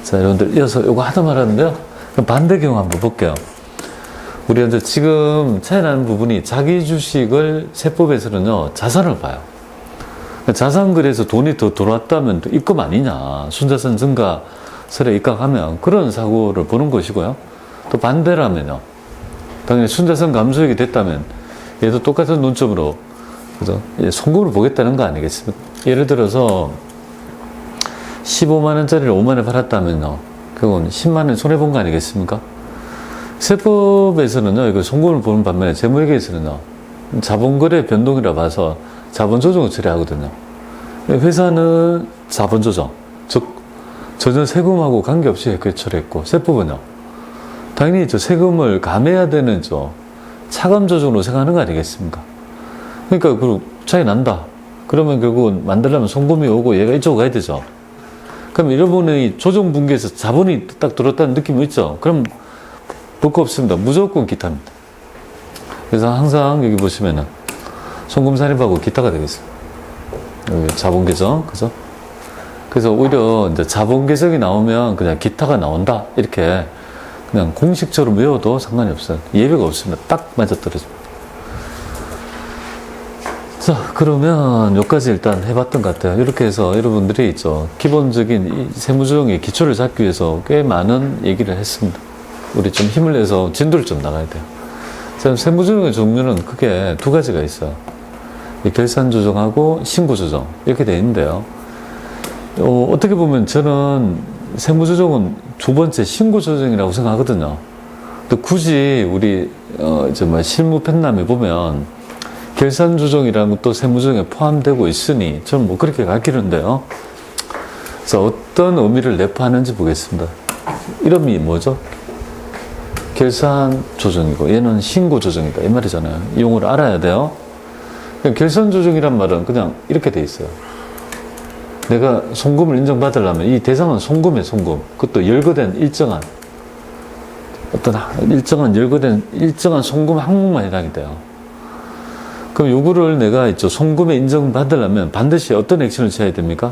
자, 여러분들 이어서 요거 하다 말았는데요. 그럼 반대 경우 한번 볼게요. 우리 이제 지금 차이 나는 부분이 자기 주식을 세법에서는요, 자산을 봐요. 자산거래에서 돈이 더 들어왔다면 또 입금 아니냐. 순자산 증가설에 입각하면 그런 사고를 보는 것이고요. 또 반대라면요. 당연히 순자산 감소액이 됐다면 얘도 똑같은 논점으로, 그죠? 송금을 보겠다는 거 아니겠습니까? 예를 들어서 15만원짜리를 5만원에 팔았다면요. 그건 10만원 손해본 거 아니겠습니까? 세법에서는요, 이거 송금을 보는 반면에 재무회계에서는요, 자본거래 변동이라 봐서 자본조정을 처리하거든요. 회사는 자본조정, 즉, 전혀 세금하고 관계없이 처리했고, 세법은요, 당연히 저 세금을 감해야 되는 차감조정으로 생각하는 거 아니겠습니까? 그러니까, 그 차이 난다. 그러면 결국은 만들려면 송금이 오고 얘가 이쪽으로 가야 되죠. 그럼 이런 분이 조정분기에서 자본이 딱 들었다는 느낌이 있죠? 그럼 볼 거 없습니다. 무조건 기타입니다. 그래서 항상 여기 보시면은 송금사립하고 기타가 되겠습니다. 여기 자본계정, 그죠? 그래서 오히려 이제 자본계정이 나오면 그냥 기타가 나온다. 이렇게 그냥 공식처럼 외워도 상관이 없어요. 예외가 없습니다. 딱 맞아떨어집니다. 자, 그러면 여기까지 일단 해봤던 것 같아요. 이렇게 해서 여러분들이 기본적인 이 세무조정의 기초를 잡기 위해서 꽤 많은 얘기를 했습니다. 우리 좀 힘을 내서 진도를 좀 나가야 돼요. 세무조정의 종류는 크게 두 가지가 있어요. 결산조정하고 신고조정 이렇게 되어 있는데요. 어떻게 보면 저는 세무조정은 두 번째 신고조정이라고 생각하거든요. 또 굳이 우리 실무 편람에 보면 결산조정이라는 것도 세무조정에 포함되고 있으니 저는 뭐 그렇게 가르치는데요. 그래서 어떤 의미를 내포하는지 보겠습니다. 이름이 뭐죠? 결산조정이고 얘는 신고조정이다 이 말이잖아요. 이 용어를 알아야 돼요. 결산조정이란 말은 그냥 이렇게 돼 있어요. 내가 송금을 인정받으려면 이 대상은 송금이에요. 송금. 그것도 열거된 일정한 열거된 일정한 송금 항목만 해당이 돼요. 그럼 요거를 내가 송금에 인정받으려면 반드시 어떤 액션을 취해야 됩니까?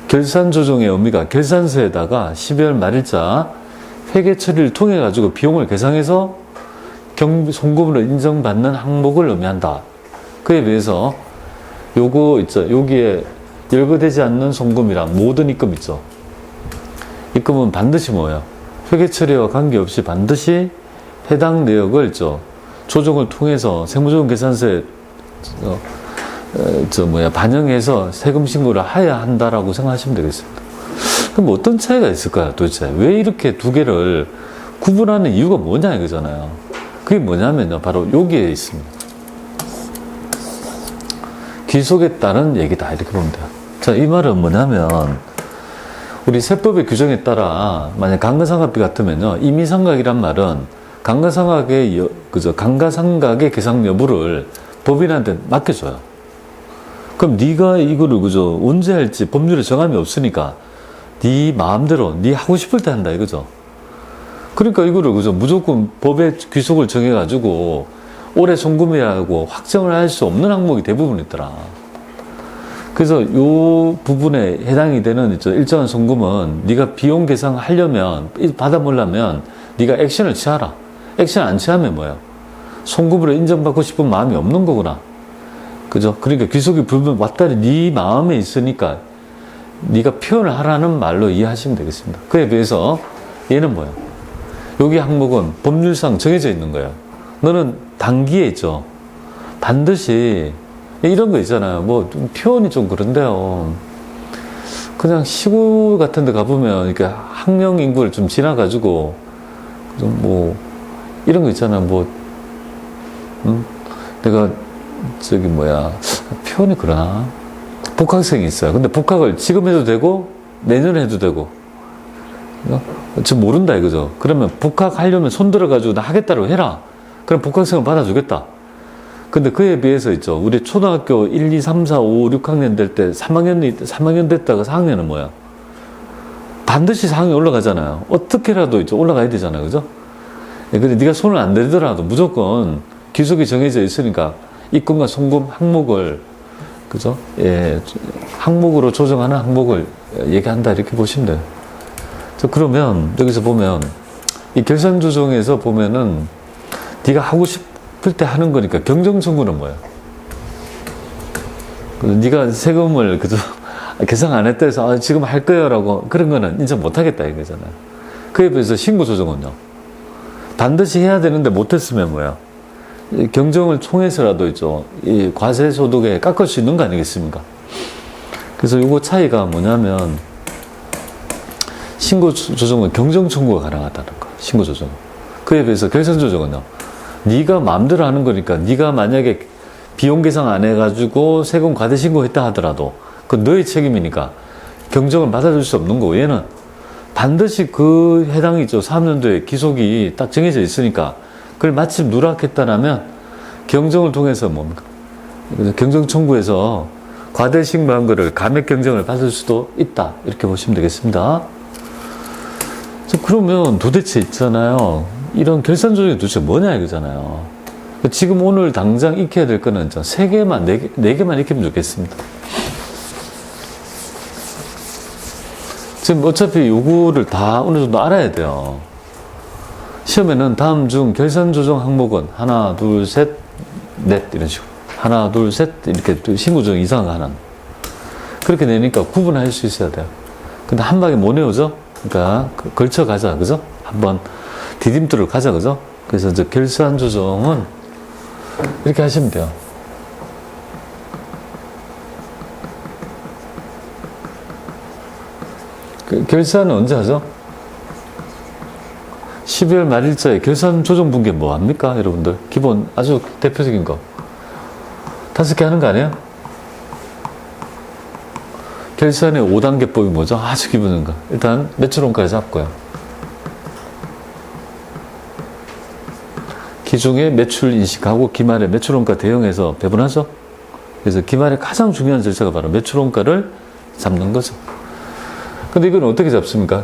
결산조정의 의미가 결산서에다가 12월 말일자 회계 처리를 통해 가지고 비용을 계상해서 송금으로 인정받는 항목을 의미한다. 그에 비해서 요거 여기에 열거되지 않는 송금이랑 모든 입금 있죠. 입금은 반드시 뭐예요? 회계 처리와 관계없이 반드시 해당 내역을 조정을 통해서 세무조정 계산서에 반영해서 세금 신고를 해야 한다라고 생각하시면 되겠습니다. 그럼 어떤 차이가 있을까요, 도대체? 왜 이렇게 두 개를 구분하는 이유가 뭐냐 이거잖아요. 그게 뭐냐면요, 바로 여기에 있습니다. 귀속에 따른 얘기다 이렇게 보면 돼요. 자, 이 말은 뭐냐면 우리 세법의 규정에 따라 만약 감가상각비 같으면요, 임의상각이란 말은 감가상각의 계상 여부를 법인한테 맡겨줘요. 그럼 네가 이거를 언제 할지 법률에 정함이 없으니까 네 마음대로 네 하고 싶을 때 한다 이거죠. 그러니까 이거를 무조건 법의 귀속을 정해가지고 올해 송금해야 하고 확정을 할 수 없는 항목이 대부분 있더라. 그래서 요 부분에 해당이 되는 일정한 송금은 네가 비용 계상하려면 받아보려면 네가 액션을 취하라. 액션 안 취하면 뭐예요? 송금으로 인정받고 싶은 마음이 없는 거구나. 그죠? 그러니까 귀속이 불면 왔다리 네 마음에 있으니까 네가 표현을 하라는 말로 이해하시면 되겠습니다. 그에 비해서 얘는 뭐예요? 여기 항목은 법률상 정해져 있는 거예요. 너는 단기에 있죠. 반드시 이런 거 있잖아요. 뭐 좀 표현이 좀 그런데요. 그냥 시골 같은 데 가보면 이렇게 학령 인구를 좀 지나가지고 좀 이런 거 있잖아요. 내가 표현이 그러나? 복학생이 있어요. 근데 복학을 지금 해도 되고 내년에 해도 되고 지금 모른다 이거죠. 그러면 복학하려면 손 들어가지고 나 하겠다고 해라. 그럼 복학생을 받아주겠다. 근데 그에 비해서 우리 초등학교 1, 2, 3, 4, 5, 6학년 될 때 3학년 됐다가 4학년은 뭐야? 반드시 4학년 올라가잖아요. 어떻게라도 올라가야 되잖아요. 그죠? 근데 네가 손을 안 대더라도 무조건 귀속이 정해져 있으니까 입금과 송금 항목을 항목으로 조정하는 항목을 얘기한다 이렇게 보시면 돼요. 자, 그러면 여기서 보면 이 결산 조정에서 보면은 네가 하고 싶을 때 하는 거니까 경정 청구는 뭐야? 네가 세금을 그저 계산 안 했다 해서 지금 할 거야라고 그런 거는 인정 못 하겠다 이거잖아요. 그에 비해서 신고 조정은요. 반드시 해야 되는데 못했으면 뭐야? 경정을 통해서라도 있죠. 이 과세 소득에 깎을 수 있는 거 아니겠습니까? 그래서 요거 차이가 뭐냐면 신고 조정은 경정 청구가 가능하다는 거. 신고 조정. 그에 비해서 결산 조정은요. 네가 마음대로 하는 거니까 네가 만약에 비용 계산 안 해가지고 세금 과대 신고했다 하더라도 그건 너의 책임이니까 경정을 받아줄 수 없는 거고 얘는 반드시 그 해당이 있죠. 3년도에 기속이 딱 정해져 있으니까 그걸 마침 누락했다라면 경정을 통해서 뭡니까? 경정 청구에서 과대 신고한 거를 감액 경정을 받을 수도 있다. 이렇게 보시면 되겠습니다. 그러면 도대체 있잖아요. 이런 결산 조정이 도대체 뭐냐 이거잖아요. 지금 오늘 당장 익혀야 될 거는 3개만, 4개만 익히면 좋겠습니다. 지금 어차피 요거를 다 어느 정도 알아야 돼요. 시험에는 다음 중 결산 조정 항목은 하나, 둘, 셋, 넷 이런 식으로 하나, 둘, 셋 이렇게 신고 조정 이상 하나 그렇게 내니까 구분할 수 있어야 돼요. 근데 한 방에 못 외우죠? 그러니까 걸쳐 가자, 그죠? 한번 디딤돌을 가자, 그죠? 그래서 이제 결산 조정은 이렇게 하시면 돼요. 결산은 언제 하죠? 12월 말일자에 결산 조정 분기 뭐 합니까? 여러분들. 기본 아주 대표적인 거. 5개 하는 거 아니에요? 결산의 5단계법이 뭐죠? 아주 기본인 거. 일단 매출원가를 잡고요. 기중에 매출 인식하고 기말에 매출원가 대응해서 배분하죠? 그래서 기말에 가장 중요한 절차가 바로 매출원가를 잡는 거죠. 근데 이건 어떻게 잡습니까?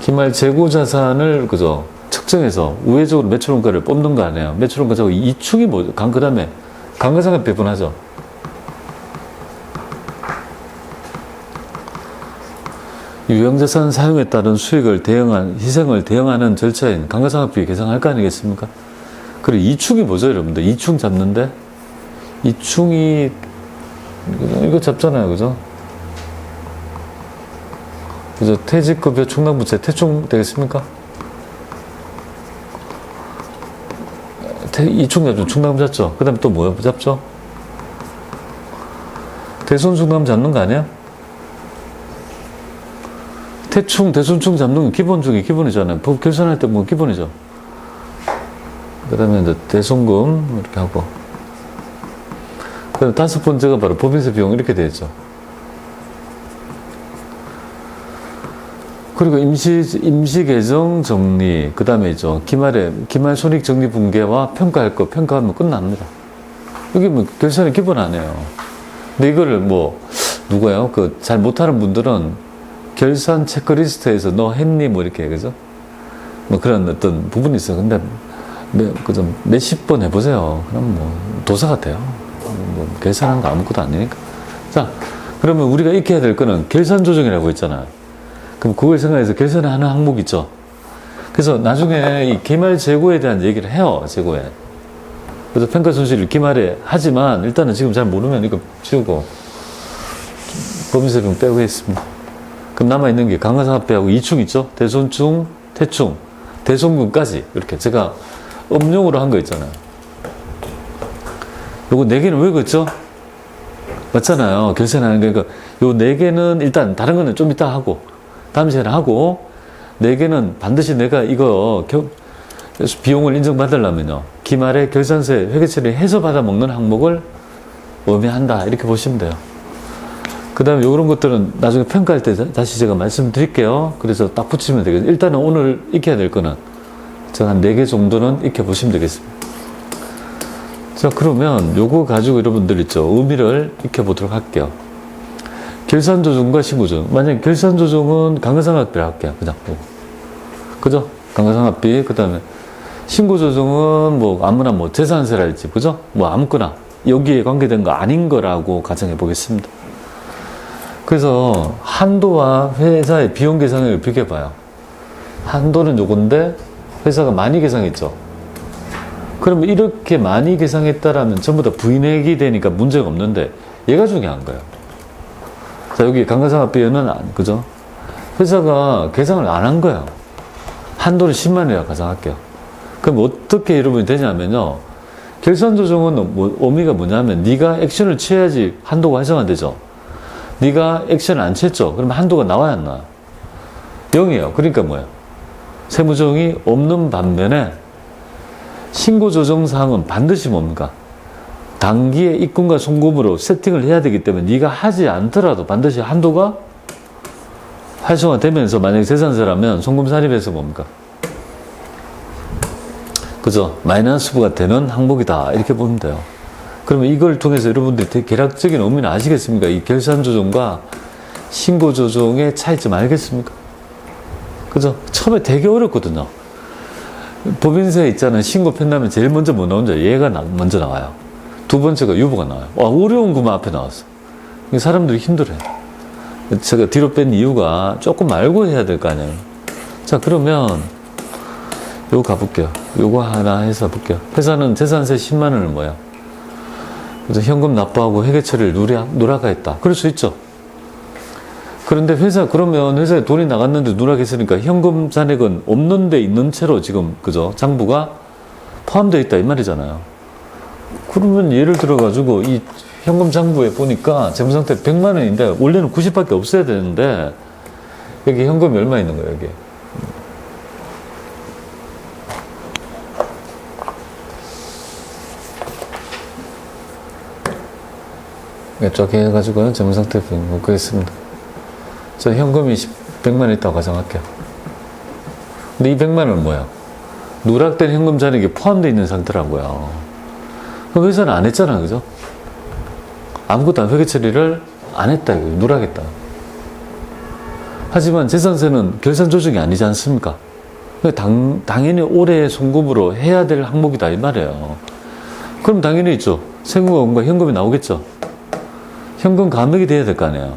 기말 재고 자산을 그죠? 측정해서 우회적으로 매출원가를 뽑는 거 아니에요? 매출원가 저거 이축이 뭐죠? 그 다음에 감가상각 배분하죠. 유형자산 사용에 따른 수익을 희생을 대응하는 절차인 감가상각비 계산할 거 아니겠습니까? 그리고 이축이 뭐죠, 여러분들? 이축 잡는데? 이축이, 이거 잡잖아요, 그죠? 그죠? 퇴직급여 충당부채, 퇴충 되겠습니까? 이축 잡죠. 충당금 잡죠. 그 다음에 또 뭐 잡죠? 대손 충당금 잡는 거 아니야? 대충, 대손충 잡는 건 기본 중에 기본이잖아요. 결산할 때 뭐 기본이죠. 그 다음에 이제 대손금 이렇게 하고. 그 다음에 5번째가 바로 법인세 비용 이렇게 되어 있죠. 그리고 임시 계정 정리, 그 다음에 있죠. 기말 손익 정리 붕괴와 평가할 거, 평가하면 끝납니다. 이게 뭐 결산의 기본 아니에요. 근데 이거를 뭐, 누구예요? 잘 못하는 분들은 결산 체크리스트에서 너 했니? 뭐 이렇게, 그죠? 뭐 그런 어떤 부분이 있어요. 근데 몇십 번 해보세요. 그럼 뭐, 도사 같아요. 뭐 결산한 거 아무것도 아니니까. 자, 그러면 우리가 익혀야 될 거는 결산 조정이라고 있잖아요. 그럼 그걸 생각해서 결산하는 항목 있죠. 그래서 나중에 이 기말 재고에 대한 얘기를 해요. 재고에. 그래서 평가 손실을 기말에 하지만 일단은 지금 잘 모르면 이거 지우고 법인세 비용 빼고 했습니다. 그럼 남아있는 게 감가상각비하고 이충 있죠. 대손충, 퇴충, 대손금까지 이렇게 제가 음용으로 한 거 있잖아요. 요거 4개는 왜 그랬죠? 맞잖아요. 결산하는 거. 그러니까 요 4개는 일단 다른 거는 좀 이따 하고 다음 시간에 하고 4개는 반드시 내가 이거 비용을 인정받으려면요. 기말에 결산세 회계 처리해서 받아먹는 항목을 의미한다. 이렇게 보시면 돼요. 그 다음에 이런 것들은 나중에 평가할 때 다시 제가 말씀드릴게요. 그래서 딱 붙이면 되겠습니다. 일단은 오늘 익혀야 될 거는 제가 한 4개 정도는 익혀보시면 되겠습니다. 자, 그러면 요거 가지고 여러분들 있죠. 의미를 익혀보도록 할게요. 결산조정과 신고조정. 만약에 결산조정은 감가상각비를 할게요. 그냥 보고. 그죠? 감가상각비. 그 다음에 신고조정은 뭐 아무나 뭐 재산세랄지. 그죠? 뭐 아무거나 여기에 관계된 거 아닌 거라고 가정해 보겠습니다. 그래서 한도와 회사의 비용 계산을 비교해봐요. 한도는 요건데 회사가 많이 계산했죠. 그러면 이렇게 많이 계산했다라면 전부 다 부인액이 되니까 문제가 없는데 얘가 중요한 거예요. 자, 여기 감가상각비는 그죠? 회사가 계산을 안 한 거예요. 한도를 10만 원이라 가정할게요. 그럼 어떻게 여러분이 되냐면요. 결산조정은 의미가 뭐냐면 네가 액션을 취해야지 한도가 활성화되죠. 네가 액션을 안 취했죠. 그러면 한도가 나와야 안 나와요? 0이에요. 그러니까 뭐예요? 세무조정이 없는 반면에 신고조정사항은 반드시 뭡니까? 단기에 입금과 송금으로 세팅을 해야 되기 때문에 네가 하지 않더라도 반드시 한도가 활성화되면서 만약에 재산세라면 송금사립에서 뭡니까? 그죠? 마이너스부가 되는 항목이다. 이렇게 보면 돼요. 그러면 이걸 통해서 여러분들이 되게 개략적인 의미는 아시겠습니까? 이 결산조정과 신고조정의 차이점 알겠습니까? 그죠? 처음에 되게 어렵거든요. 법인세 있잖아요. 신고 편다면 제일 먼저 뭐 나오는지 얘가 먼저 나와요. 두 번째가 유보가 나와요. 와, 어려운 것만 앞에 나왔어. 사람들이 힘들어요. 제가 뒤로 뺀 이유가 조금 알고 해야 될 거 아니에요. 자, 그러면 요거 가볼게요. 요거 하나 해서 볼게요. 회사는 재산세 10만 원을 뭐야? 그래서 현금 납부하고 회계 처리를 누락가 했다. 그럴 수 있죠. 그런데 그러면 회사에 돈이 나갔는데 누락했으니까 현금 잔액은 없는데 있는 채로 지금, 그죠? 장부가 포함되어 있다. 이 말이잖아요. 그러면 예를 들어가지고 이 현금 장부에 보니까 재무상태 100만 원인데 원래는 90밖에 없어야 되는데 여기 현금이 얼마 있는 거예요, 여기? 이쪽에 해가지고요, 재무상태 보겠습니다. 저 현금이 100만 원 있다고 가정할게요. 근데 이 100만 원은 뭐야? 누락된 현금 잔액이 포함되어 있는 상태라고요. 그럼 회사는 안 했잖아, 그죠? 아무것도 안 회계 처리를 안 했다, 이거. 누락했다. 하지만 재산세는 결산 조정이 아니지 않습니까? 당연히 올해 송금으로 해야 될 항목이다, 이 말이에요. 그럼 당연히 있죠. 세금과 현금이 나오겠죠. 현금 감액이 돼야 될 거 아니에요.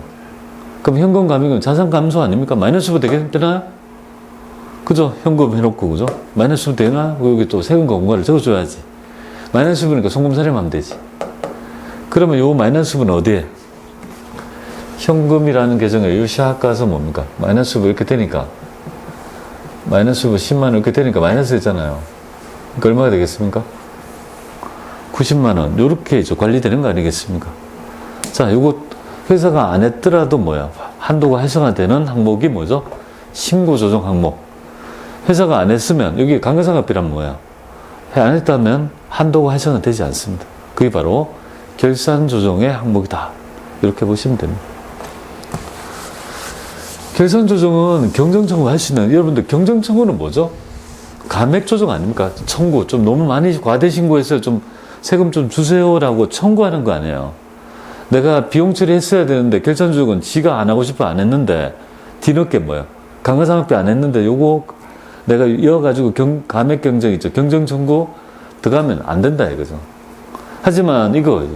그럼 현금 감액은 자산 감소 아닙니까? 마이너스부 되나요? 그죠? 현금 해놓고, 그죠? 마이너스부 되나? 여기 또 세금과 공과를 적어줘야지. 마이너스부니까 송금사렴하면 되지. 그러면 요 마이너스부는 어디에? 현금이라는 계정에 요 시작 가서 뭡니까? 마이너스부 이렇게 되니까. 마이너스부 10만 원 이렇게 되니까 마이너스 됐잖아요. 그러니까 얼마가 되겠습니까? 90만 원. 요렇게 이제 관리되는 거 아니겠습니까? 자, 요거 회사가 안 했더라도 뭐야? 한도가 활성화되는 항목이 뭐죠? 신고조정 항목. 회사가 안 했으면, 여기 감가상각비란 뭐야? 안 했다면 한도가 활성화되지 않습니다. 그게 바로 결산조정의 항목이다. 이렇게 보시면 됩니다. 결산조정은 경정청구 할 수 있는, 여러분들 경정청구는 뭐죠? 감액조정 아닙니까? 청구. 좀 너무 많이 과대신고해서 좀 세금 좀 주세요라고 청구하는 거 아니에요. 내가 비용 처리했어야 되는데 결산조정은 지가 안 하고 싶어 안 했는데 뒤늦게 뭐야? 감가상각비 안 했는데 요거 내가 이어가지고 감액 경정 있죠. 경정 청구 들어가면 안 된다 이거죠. 하지만 이거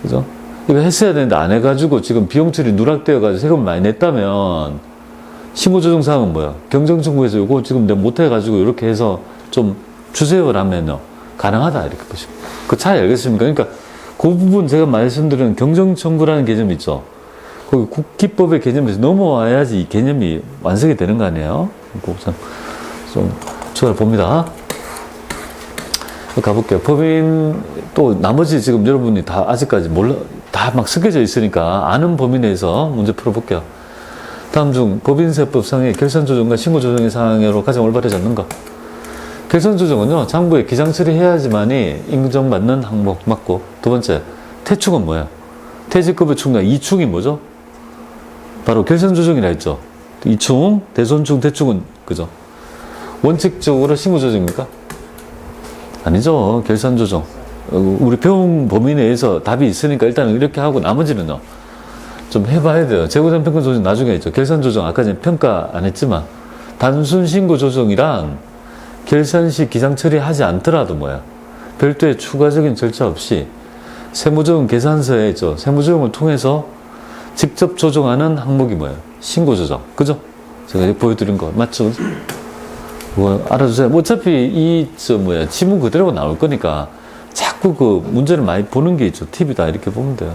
그죠? 이거 했어야 되는데 안 해가지고 지금 비용 처리 누락되어가지고 세금 많이 냈다면 신고조정사항은 뭐야? 경정 청구해서 요거 지금 내가 못 해가지고 이렇게 해서 좀 주세요라면요 가능하다 이렇게 보시면 그 차이 알겠습니까? 그러니까 그 부분 제가 말씀드린 경정청구라는 개념이 있죠. 거기 국기법의 개념에서 넘어와야지 이 개념이 완성이 되는 거 아니에요? 좀 추가를 봅니다. 가볼게요. 법인 또 나머지 지금 여러분이 다 아직까지 다 막 섞여져 있으니까 아는 범위 내에서 문제 풀어볼게요. 다음 중 법인세법상의 결산조정과 신고조정의 사항으로 가장 올바르지 않는가? 결산조정은요, 장부에 기장처리해야지만이 인정받는 항목 맞고, 두 번째, 태축은 뭐야? 퇴직급여 충당 이축이 뭐죠? 바로 결산조정이라 했죠. 이축, 대손축, 대축은, 그죠? 원칙적으로 신고조정입니까? 아니죠. 결산조정. 우리 배운 범위 내에서 답이 있으니까 일단은 이렇게 하고 나머지는요, 좀 해봐야 돼요. 재고전 평가 조정 나중에 있죠. 결산조정, 아까 전에 평가 안 했지만, 단순 신고조정이란 결산 시 기장 처리하지 않더라도 뭐야? 별도의 추가적인 절차 없이 세무조정 계산서에 있죠. 세무조정을 통해서 직접 조정하는 항목이 뭐예요? 신고 조정. 그죠? 제가 이제 보여드린 거. 맞죠? 뭐, 알아주세요. 어차피 지문 그대로 나올 거니까 자꾸 그 문제를 많이 보는 게 있죠. TV다. 이렇게 보면 돼요.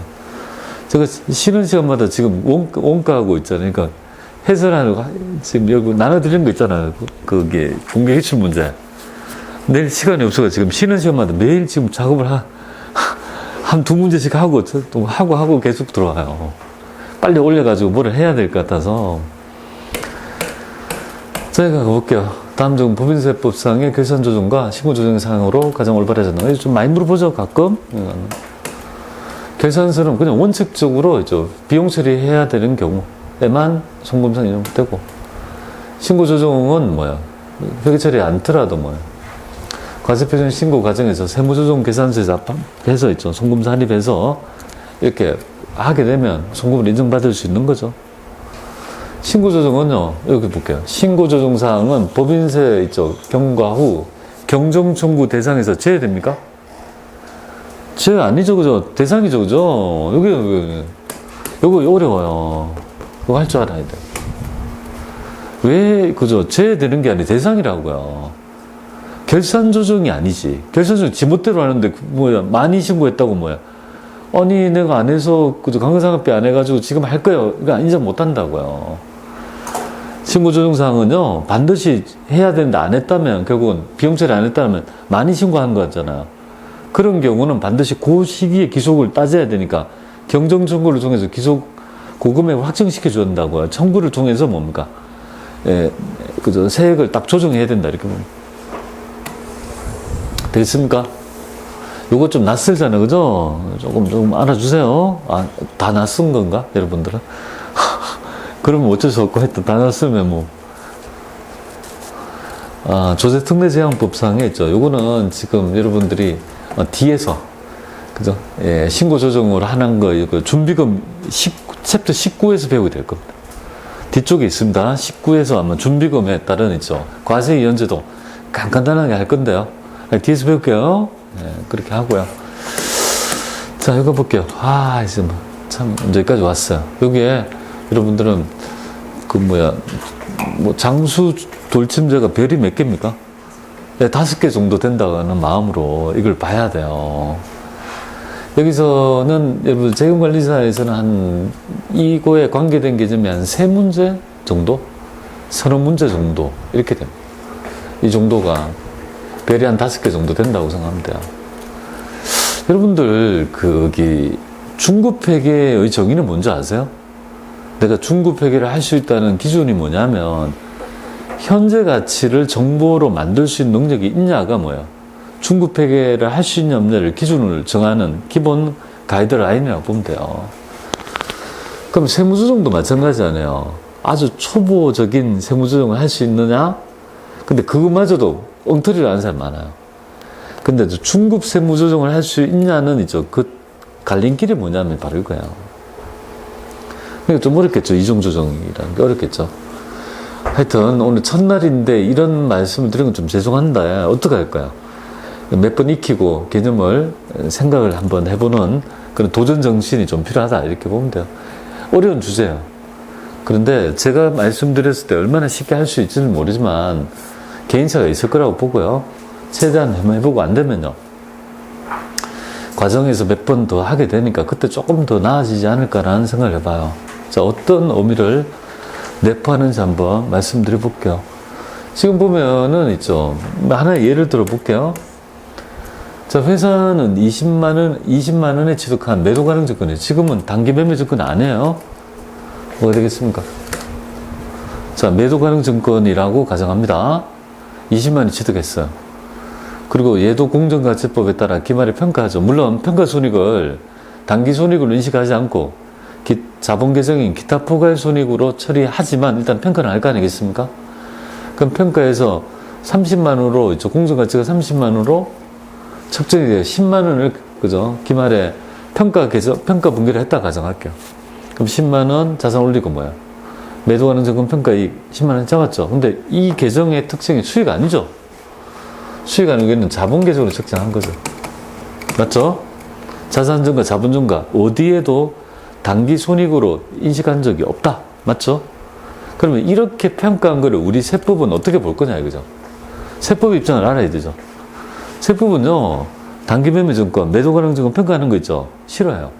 제가 쉬는 시간마다 지금 원가하고 있잖아요. 그러니까 해설하는 거, 지금 여기 나눠드리는 거 있잖아요. 그게 공개 기출 문제. 내일 시간이 없어서 지금 쉬는 시간마다 매일 지금 작업을 한 두 문제씩 하고, 또 하고 계속 들어와요. 빨리 올려가지고 뭐를 해야 될 것 같아서. 저희가 가볼게요. 다음 중 법인세법상의 결산조정과 신고조정 사항으로 가장 올바르지 않나. 좀 많이 물어보죠, 가끔. 결산서는 그냥 원칙적으로 비용 처리해야 되는 경우에만 송금상 인용되고, 신고조정은 뭐야? 회계 처리 않더라도 뭐야? 과세표준 신고 과정에서 세무조정 계산서에 합해서 송금사 할입해서 이렇게 하게 되면 송금을 인정받을 수 있는 거죠. 신고조정은요, 여기 볼게요. 신고조정사항은 법인세 경과 후 경정청구 대상에서 제외됩니까? 제외 아니죠, 그죠? 대상이죠, 그죠? 여기 어려워요. 그거 할 줄 알아야 돼. 왜, 그죠? 제외되는 게 아니라 대상이라고요. 결산조정이 아니지. 결산조정 지멋대로 하는데, 많이 신고했다고 아니, 내가 안 해서, 그죠? 강간상각비 안 해가지고 지금 할 거예요. 그러니까 인정 못 한다고요. 신고조정사항은요, 반드시 해야 되는데 안 했다면, 결국은 비용처리 안 했다면 많이 신고한 거잖아요. 그런 경우는 반드시 그 시기에 기속을 따져야 되니까, 경정청구를 통해서 그 금액을 확정시켜 준다고요. 청구를 통해서 뭡니까? 그죠? 세액을 딱 조정해야 된다. 이렇게 보면. 되겠습니까? 요거 좀 낯설잖아요. 그죠? 조금 알아주세요. 아, 다 낯선 건가? 여러분들은? 그러면 어쩔 수 없고 하여튼 다 낯으면 조세특례제한법상에 있죠. 요거는 지금 여러분들이 뒤에서, 그죠? 예, 신고조정으로 하는 거, 이거 준비금 챕터 19에서 배우게 될 겁니다. 뒤쪽에 있습니다. 19에서 아마 준비금에 따른 과세이연제도 간단하게 할 건데요. 뒤에서 배울게요. 네, 그렇게 하고요. 자, 이거 볼게요. 이제 참, 여기까지 왔어요. 여기에 여러분들은 장수 돌침제가 별이 몇 개입니까? 네, 5개 정도 된다는 마음으로 이걸 봐야 돼요. 여기서는 여러분 재금관리사에서는 이거에 관계된 개념이 한 3문제 정도? 30문제 정도 이렇게 됩니다. 이 정도가 별이 한 5개 정도 된다고 생각하면 돼요. 여러분들 중급회계의 정의는 뭔지 아세요? 내가 중급회계를 할 수 있다는 기준이 뭐냐면 현재 가치를 정보로 만들 수 있는 능력이 있냐가 뭐예요? 중급회계를 할 수 있냐 없냐를 기준을 정하는 기본 가이드라인이라고 보면 돼요. 그럼 세무조정도 마찬가지잖아요. 아주 초보적인 세무조정을 할 수 있느냐? 근데 그거마저도 엉터리를 하는 사람이 많아요. 근데 중급 세무조정을 할 수 있냐는 그 갈림길이 뭐냐면 바로 이거예요. 그러니까 좀 어렵겠죠. 이중조정이라는 게 어렵겠죠. 하여튼 오늘 첫날인데 이런 말씀을 드린 건 좀 죄송한데 어떻게 할까요? 몇 번 익히고 개념을 생각을 한번 해보는 그런 도전 정신이 좀 필요하다 이렇게 보면 돼요. 어려운 주제예요. 그런데 제가 말씀드렸을 때 얼마나 쉽게 할 수 있지는 모르지만 개인차가 있을 거라고 보고요. 최대한 해보고 안 되면요. 과정에서 몇 번 더 하게 되니까 그때 조금 더 나아지지 않을까라는 생각을 해봐요. 자, 어떤 의미를 내포하는지 한번 말씀드려 볼게요. 지금 보면은 하나 예를 들어 볼게요. 자, 회사는 20만 원에 취득한 매도 가능 조건이에요. 지금은 단기 매매 조건 안 해요. 뭐가 되겠습니까? 자, 매도 가능 증권이라고 가정합니다. 20만 원이 취득했어요. 그리고 얘도 공정가치법에 따라 기말에 평가하죠. 물론 평가손익을 단기손익으로 인식하지 않고 자본계정인 기타 포괄손익으로 처리하지만 일단 평가는 할 거 아니겠습니까? 그럼 평가에서 30만 원으로 공정가치가 30만 원으로 측정이 돼요. 10만 원을 그죠? 기말에 평가 분기를 했다 가정할게요. 그럼 10만 원 자산 올리고 매도하는 증권 평가이익 10만 원 잡았죠. 근데 이 계정의 특징이 수익 아니죠? 수익 아니고는 자본 계정으로 측정한 거죠. 맞죠? 자산 증가, 자본 증가 어디에도 단기 손익으로 인식한 적이 없다. 맞죠? 그러면 이렇게 평가한 거를 우리 세법은 어떻게 볼 거냐 이거죠. 세법 입장을 알아야 되죠. 세법은요, 단기 매매 증권, 매도 가능 증권 평가하는 거 있죠. 싫어요.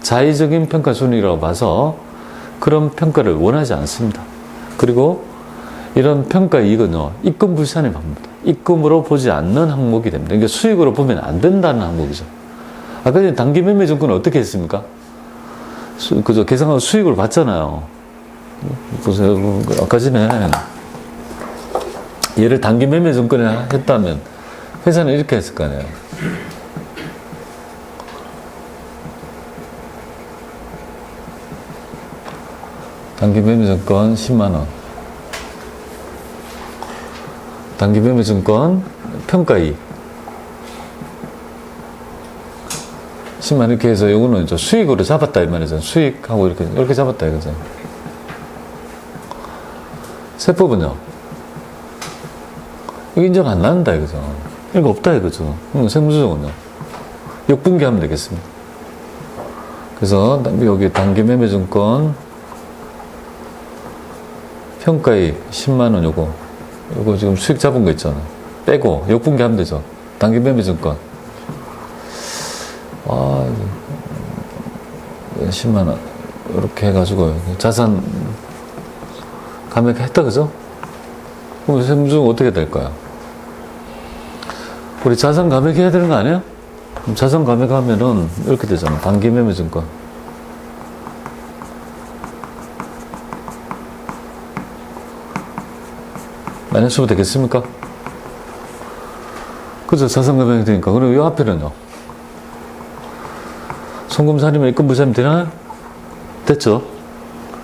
자의적인 평가 손익이라고 봐서 그런 평가를 원하지 않습니다. 그리고 이런 평가 이익은요, 입금 불산의 방법입니다. 입금으로 보지 않는 항목이 됩니다. 그러니까 수익으로 보면 안 된다는 항목이죠. 아까 전에 단기 매매 증권은 어떻게 했습니까? 그저 계산하고 수익을 봤잖아요. 보세요. 아까 전에 얘를 단기 매매 증권에 했다면 회사는 이렇게 했을 거 아니에요. 단기 매매 증권 10만원. 단기 매매 증권 평가이익 10만 이렇게 해서 요거는 수익으로 잡았다 이 말이죠. 수익하고 이렇게 잡았다 이거죠. 세법은요, 이거 인정 안 나는다 이거죠. 이거 없다 이거죠. 그럼 세무조정은요, 역분기하면 되겠습니다. 그래서 여기 단기 매매 증권 평가이익 10만원 요거 지금 수익 잡은 거 있잖아. 빼고 역분기하면 되죠. 단기 매매 증권 10만원 이렇게 해가지고 자산 감액했다 그죠? 그럼 세무조정 어떻게 될까요? 우리 자산 감액해야 되는 거 아니에요? 그럼 자산 감액하면은 이렇게 되잖아. 단기 매매 증권 마이너스로 되겠습니까? 그죠? 자산 감액이 되니까. 그리고 이 앞에는요, 송금살이면 입금불살이면 되나요? 됐죠?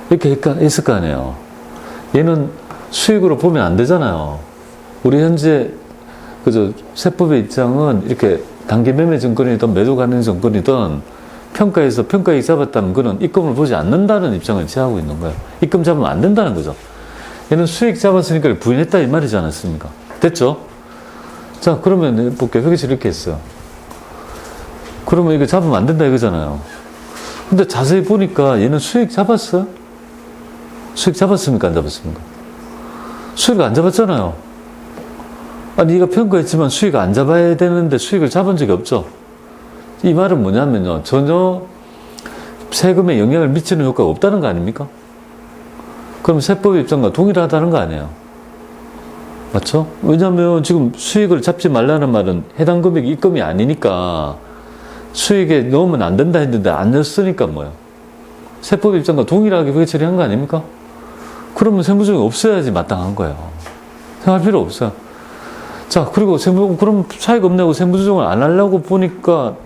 이렇게 했을 거 아니에요. 얘는 수익으로 보면 안 되잖아요. 우리 현재 그저 세법의 입장은 이렇게 단기 매매 증권이든 매도 가능 증권이든 평가에서 평가이익 잡았다는 거는 입금을 보지 않는다는 입장을 취하고 있는 거예요. 입금 잡으면 안 된다는 거죠. 얘는 수익 잡았으니까 부인했다 이 말이지 않았습니까? 됐죠? 자, 그러면 볼게요. 회계처리 이렇게 했어요. 그러면 이거 잡으면 안 된다 이거잖아요. 근데 자세히 보니까 얘는 수익 잡았어요? 수익 잡았습니까? 안 잡았습니까? 수익 안 잡았잖아요. 아니, 네가 평가했지만 수익 안 잡아야 되는데 수익을 잡은 적이 없죠. 이 말은 뭐냐면요, 전혀 세금에 영향을 미치는 효과가 없다는 거 아닙니까? 그럼 세법 입장과 동일하다는 거 아니에요. 맞죠? 왜냐면 지금 수익을 잡지 말라는 말은 해당 금액이 입금이 아니니까 수익에 넣으면 안 된다 했는데 안 넣었으니까 뭐예요? 세법 입장과 동일하게 회계 처리한 거 아닙니까? 그러면 세무조정이 없어야지 마땅한 거예요. 생각할 필요 없어요. 자, 그리고 그럼 차익 없냐고 세무조정을 안 하려고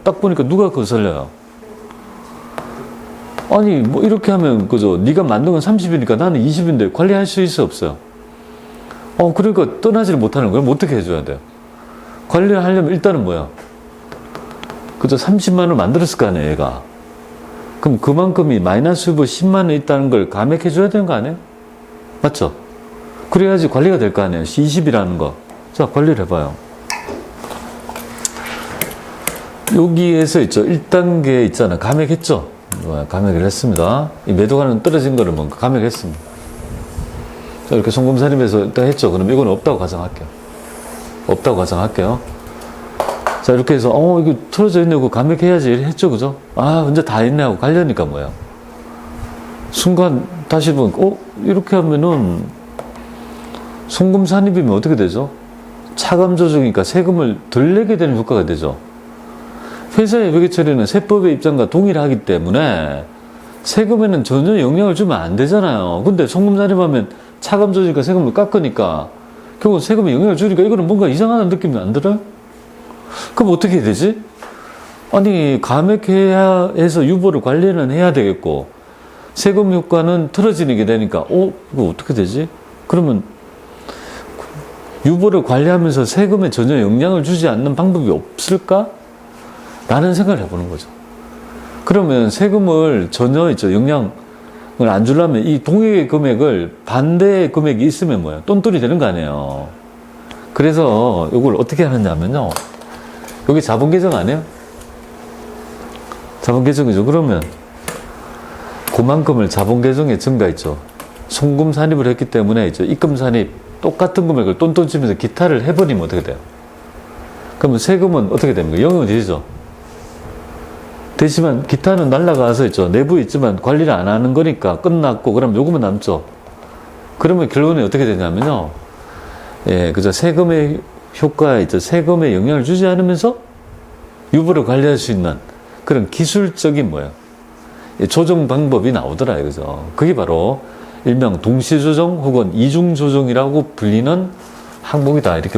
딱 보니까 누가 거슬려요? 아니, 뭐 이렇게 하면 그죠? 네가 만든 건 30이니까 나는 20인데 관리할 수 있어 없어요? 그러니까 떠나지를 못하는 거예요. 그럼 어떻게 해줘야 돼요? 관리를 하려면 일단은 뭐야? 그죠? 30만 원 만들었을 거 아니에요, 얘가. 그럼 그만큼이 마이너스 후보 10만 원 있다는 걸 감액해줘야 되는 거 아니에요? 맞죠? 그래야지 관리가 될 거 아니에요? 20이라는 거. 자, 관리를 해봐요. 여기에서 있죠. 1단계 있잖아. 감액했죠? 감액을 했습니다. 이 매도가는 떨어진 거를 뭔가 감액했습니다. 자, 이렇게 송금살인해서 일단 했죠. 그럼 이건 없다고 가정할게요. 없다고 가정할게요. 자, 이렇게 해서, 이거 틀어져 있네. 그거 감액해야지. 했죠. 그죠? 언제 다 했네. 하고 가려니까 뭐야. 순간 다시 보면, 이렇게 하면은, 송금산입이면 어떻게 되죠? 차감조정이니까 세금을 덜 내게 되는 효과가 되죠. 회사의 회계처리는 세법의 입장과 동일하기 때문에 세금에는 전혀 영향을 주면 안 되잖아요. 근데 송금산입하면 차감조정이니까 세금을 깎으니까 결국 세금에 영향을 주니까 이거는 뭔가 이상하다는 느낌이 안 들어요? 그럼 어떻게 해야 되지? 아니, 감액해야 해서 유보를 관리는 해야 되겠고 세금 효과는 틀어지게 되니까 이거 어떻게 되지? 그러면 유보를 관리하면서 세금에 전혀 영향을 주지 않는 방법이 없을까? 라는 생각을 해보는 거죠. 그러면 세금을 전혀 영향을 안 주려면 이 동일의 금액을 반대의 금액이 있으면 뭐야? 똔똔이 되는 거 아니에요. 그래서 이걸 어떻게 하느냐면요. 여기 자본 계정 아니에요? 자본 계정이죠. 그러면 그만큼을 자본 계정에 증가했죠. 송금 산입을 했기 때문에 이제 입금 산입 똑같은 금액을 똔똔 치면서 기타를 해버리면 어떻게 돼요? 그러면 세금은 어떻게 됩니까? 0은 되죠. 되지만 기타는 날라가서 있죠. 내부에 있지만 관리를 안 하는 거니까 끝났고, 그럼 요금은 남죠. 그러면 결론이 어떻게 되냐면요. 예, 그죠. 세금의 효과에 있죠. 세금에 영향을 주지 않으면서 유보를 관리할 수 있는 그런 기술적인 뭐예요? 조정 방법이 나오더라, 그죠. 그게 바로 일명 동시조정 혹은 이중조정이라고 불리는 항목이다. 이렇게